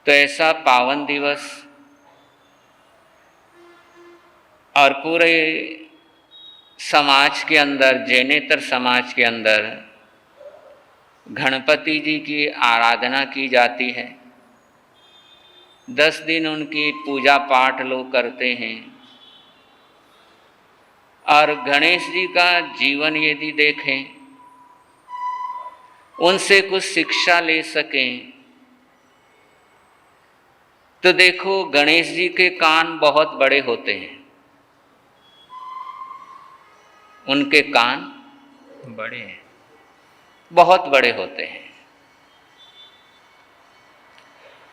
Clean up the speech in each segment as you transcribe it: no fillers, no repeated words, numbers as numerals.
तो ऐसा पावन दिवस और पूरे समाज के अंदर, जैनेतर समाज के अंदर गणपति जी की आराधना की जाती है। 10 दिन उनकी पूजा पाठ लोग करते हैं। और गणेश जी का जीवन यदि देखें, उनसे कुछ शिक्षा ले सकें, तो देखो गणेश जी के कान बहुत बड़े होते हैं। उनके कान बड़े हैं, बहुत बड़े होते हैं।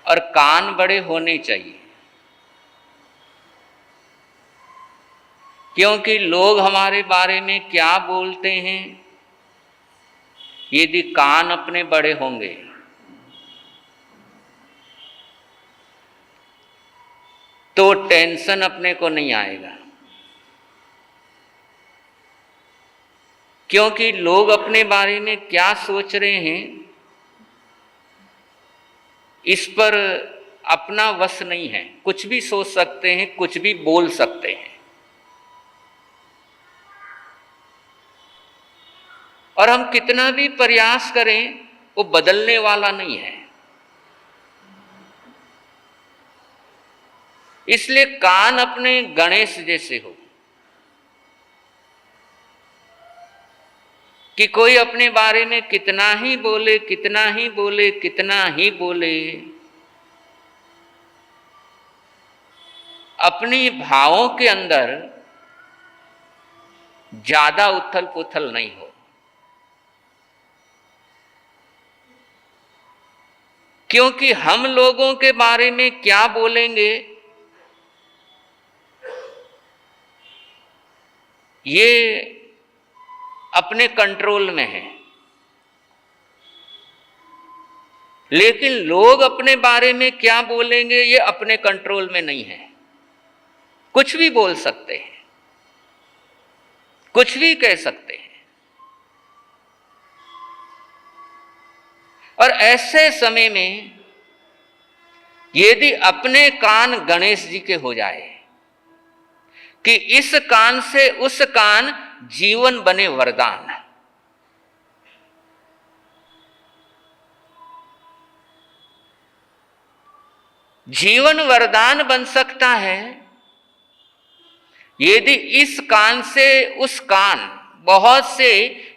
और कान बड़े होने चाहिए, क्योंकि लोग हमारे बारे में क्या बोलते हैं, यदि कान अपने बड़े होंगे तो टेंशन अपने को नहीं आएगा। क्योंकि लोग अपने बारे में क्या सोच रहे हैं, इस पर अपना वश नहीं है। कुछ भी सोच सकते हैं, कुछ भी बोल सकते हैं। और हम कितना भी प्रयास करें, वो बदलने वाला नहीं है। इसलिए कान अपने गणेश जैसे हो कि कोई अपने बारे में कितना ही बोले, कितना ही बोले, कितना ही बोले, अपनी भावों के अंदर ज्यादा उथल पुथल नहीं हो। क्योंकि हम लोगों के बारे में क्या बोलेंगे, ये अपने कंट्रोल में है। लेकिन लोग अपने बारे में क्या बोलेंगे, ये अपने कंट्रोल में नहीं है। कुछ भी बोल सकते हैं, कुछ भी कह सकते हैं। और ऐसे समय में यदि अपने कान गणेश जी के हो जाए कि इस कान से उस कान जीवन बने वरदान, जीवन वरदान बन सकता है यदि इस कान से उस कान, बहुत से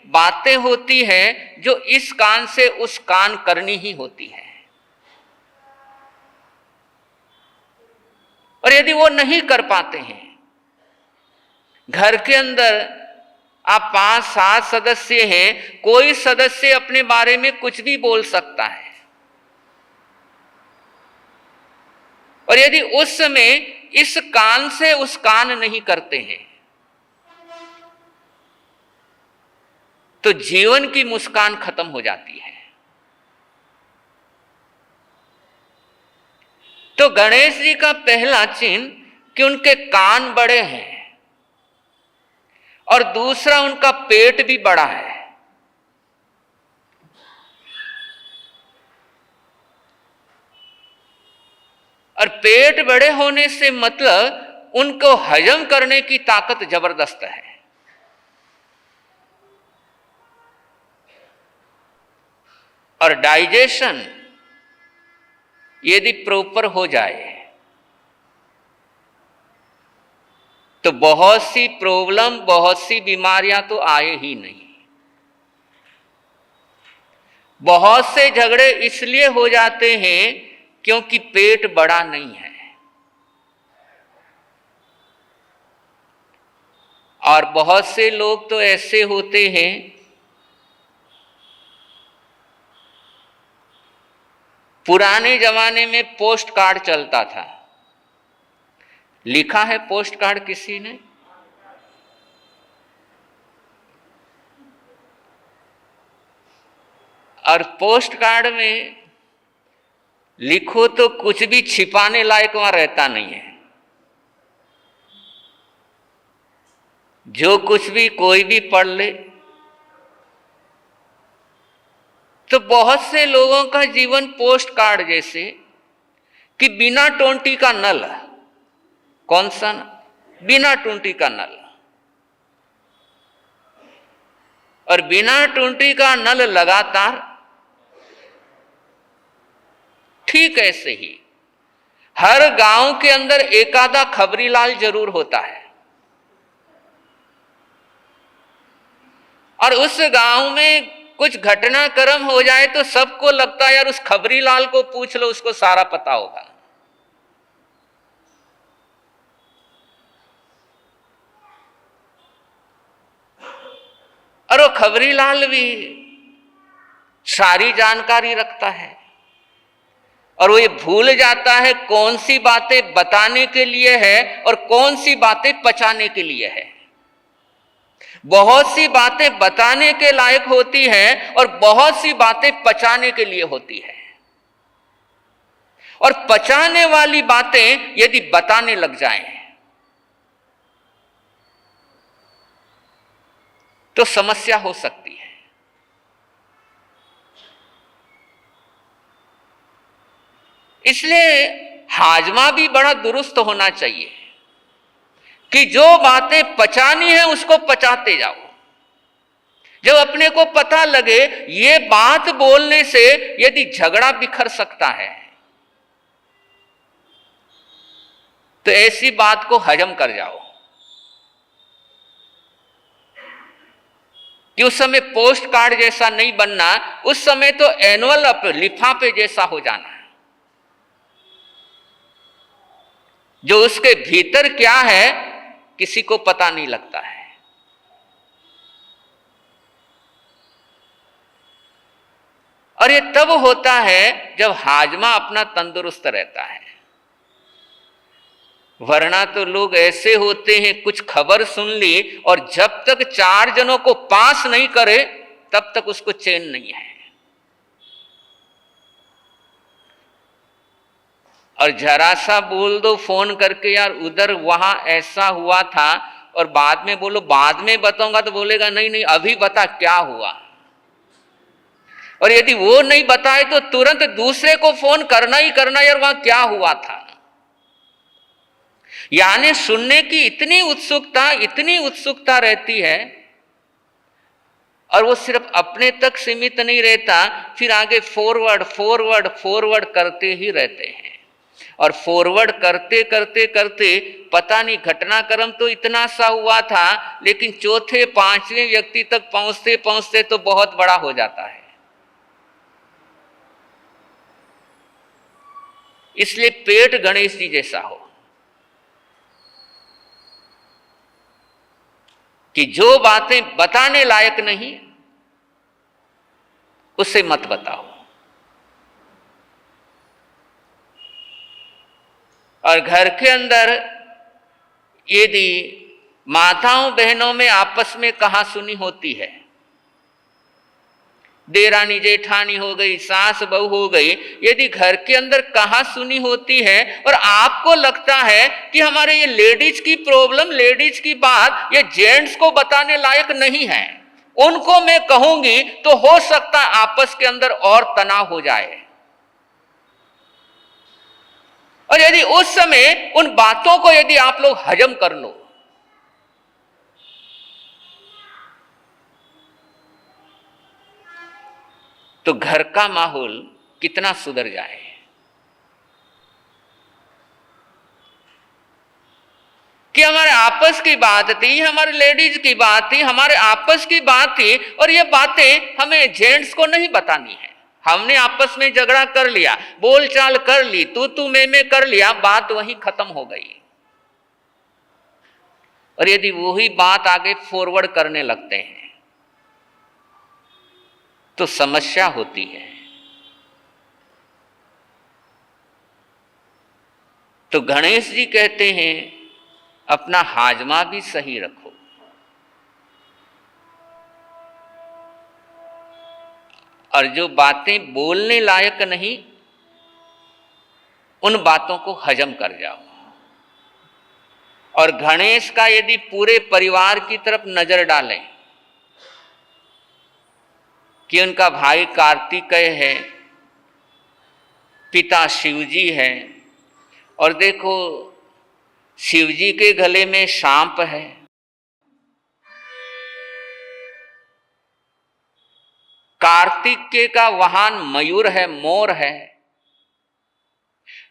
बातें होती है जो इस कान से उस कान करनी ही होती है। और यदि वो नहीं कर पाते हैं, घर के अंदर आप 5-7 सदस्य हैं, कोई सदस्य अपने बारे में कुछ भी बोल सकता है। और यदि उस समय इस कान से उस कान नहीं करते हैं, तो जीवन की मुस्कान खत्म हो जाती है। तो गणेश जी का पहला चिन्ह कि उनके कान बड़े हैं, और दूसरा उनका पेट भी बड़ा है। और पेट बड़े होने से मतलब उनको हजम करने की ताकत जबरदस्त है। और डाइजेशन यदि प्रॉपर हो जाए तो बहुत सी प्रॉब्लम, बहुत सी बीमारियां तो आए ही नहीं। बहुत से झगड़े इसलिए हो जाते हैं क्योंकि पेट बड़ा नहीं है। और बहुत से लोग तो ऐसे होते हैं, पुराने जमाने में पोस्ट कार्ड चलता था। लिखा है पोस्ट कार्ड किसी ने? और पोस्ट कार्ड में लिखो तो कुछ भी छिपाने लायक वहां रहता नहीं है। जो कुछ भी कोई भी पढ़ ले। तो बहुत से लोगों का जीवन पोस्ट कार्ड जैसे कि बिना टोंटी का नल, कौन सा? बिना टोंटी का नल। और बिना टोंटी का नल लगातार, ठीक ऐसे ही हर गांव के अंदर एक आधा खबरीलाल जरूर होता है, और उस गांव में कुछ घटनाक्रम हो जाए तो सबको लगता है यार उस खबरीलाल को पूछ लो, उसको सारा पता होगा। और वो खबरीलाल भी सारी जानकारी रखता है, और वो ये भूल जाता है कौन सी बातें बताने के लिए है और कौन सी बातें पचाने के लिए है। बहुत सी बातें बताने के लायक होती हैं और बहुत सी बातें पचाने के लिए होती है। और पचाने वाली बातें यदि बताने लग जाएं तो समस्या हो सकती है। इसलिए हाजमा भी बड़ा दुरुस्त होना चाहिए कि जो बातें पचानी है उसको पचाते जाओ। जब अपने को पता लगे ये बात बोलने से यदि झगड़ा बिखर सकता है तो ऐसी बात को हजम कर जाओ कि उस समय पोस्ट कार्ड जैसा नहीं बनना, उस समय तो एनुअल लिफाफे जैसा हो जाना है। जो उसके भीतर क्या है किसी को पता नहीं लगता है। और ये तब होता है जब हाजमा अपना तंदुरुस्त रहता है, वरना तो लोग ऐसे होते हैं कुछ खबर सुन ली और जब तक 4 जनों को पास नहीं करे तब तक उसको चैन नहीं है। और जरा सा बोल दो फोन करके यार उधर वहां ऐसा हुआ था, और बाद में बोलो बाद में बताऊंगा तो बोलेगा नहीं नहीं अभी बता क्या हुआ। और यदि वो नहीं बताए तो तुरंत दूसरे को फोन करना ही करना, यार वहां क्या हुआ था। यानी सुनने की इतनी उत्सुकता रहती है, और वो सिर्फ अपने तक सीमित नहीं रहता, फिर आगे फॉरवर्ड करते ही रहते हैं। और फॉरवर्ड करते करते करते पता नहीं घटनाक्रम तो इतना सा हुआ था, लेकिन चौथे 5वें व्यक्ति तक पहुंचते पहुंचते तो बहुत बड़ा हो जाता है। इसलिए पेट गणेश जी जैसा हो कि जो बातें बताने लायक नहीं उसे मत बताओ। और घर के अंदर यदि माताओं बहनों में आपस में कहासुनी होती है, देरानी जेठानी हो गई, सास बहू हो गई, यदि घर के अंदर कहासुनी होती है और आपको लगता है कि हमारे ये लेडीज की प्रॉब्लम, लेडीज की बात ये जेंट्स को बताने लायक नहीं है, उनको मैं कहूंगी तो हो सकता है आपस के अंदर और तनाव हो जाए। और यदि उस समय उन बातों को यदि आप लोग हजम कर लो तो घर का माहौल कितना सुधर जाए। कि हमारे आपस की बात थी, हमारे लेडीज की बात थी, हमारे आपस की बात थी, और ये बातें हमें जेंट्स को नहीं बतानी है। हमने आपस में झगड़ा कर लिया, बोलचाल कर ली, तू मैं कर लिया, बात वहीं खत्म हो गई। और यदि वही बात आगे फॉरवर्ड करने लगते हैं तो समस्या होती है। तो गणेश जी कहते हैं अपना हाजमा भी सही रखो। और जो बातें बोलने लायक नहीं उन बातों को हजम कर जाओ। और गणेश का यदि पूरे परिवार की तरफ नजर डालें कि उनका भाई कार्तिकेय है, पिता शिवजी है, और देखो शिव जी के गले में सांप है, कार्तिकेय का वाहन मयूर है, मोर है,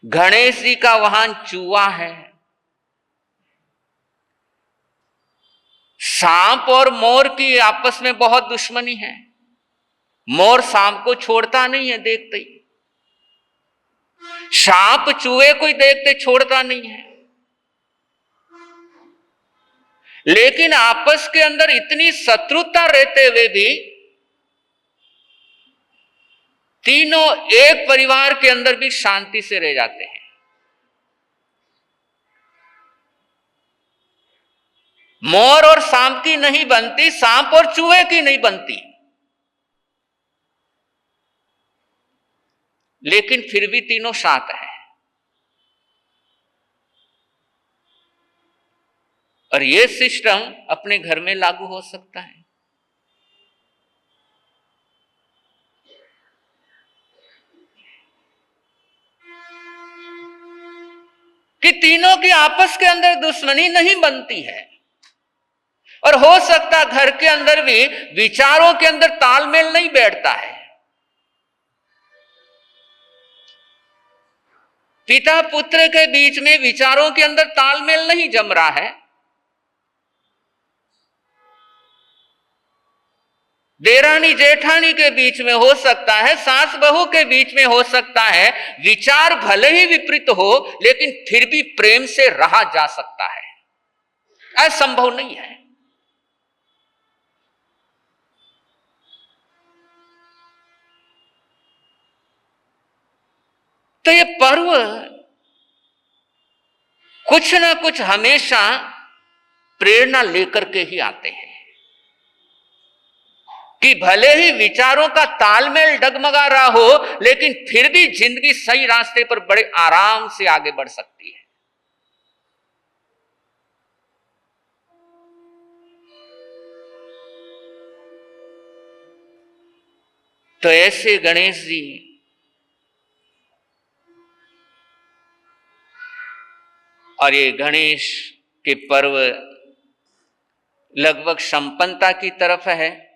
गणेश जी का वाहन चूहा है। सांप और मोर की आपस में बहुत दुश्मनी है। मोर सांप को छोड़ता नहीं है देखते ही, सांप चूहे को ही देखते छोड़ता नहीं है। लेकिन आपस के अंदर इतनी शत्रुता रहते हुए भी तीनों एक परिवार के अंदर भी शांति से रह जाते हैं। मोर और सांप की नहीं बनती, सांप और चूहे की नहीं बनती, लेकिन फिर भी तीनों साथ हैं। और यह सिस्टम अपने घर में लागू हो सकता है। कि तीनों की आपस के अंदर दुश्मनी नहीं बनती है, और हो सकता घर के अंदर भी विचारों के अंदर तालमेल नहीं बैठता है। पिता पुत्र के बीच में विचारों के अंदर तालमेल नहीं जम रहा है। देरानी जेठानी के बीच में हो सकता है, सास बहू के बीच में हो सकता है, विचार भले ही विपरीत हो लेकिन फिर भी प्रेम से रहा जा सकता है। असंभव नहीं है। तो ये पर्व कुछ ना कुछ हमेशा प्रेरणा लेकर के ही आते हैं कि भले ही विचारों का तालमेल डगमगा रहा हो लेकिन फिर भी जिंदगी सही रास्ते पर बड़े आराम से आगे बढ़ सकती है। तो ऐसे गणेश जी और ये गणेश के पर्व लगभग संपन्नता की तरफ है।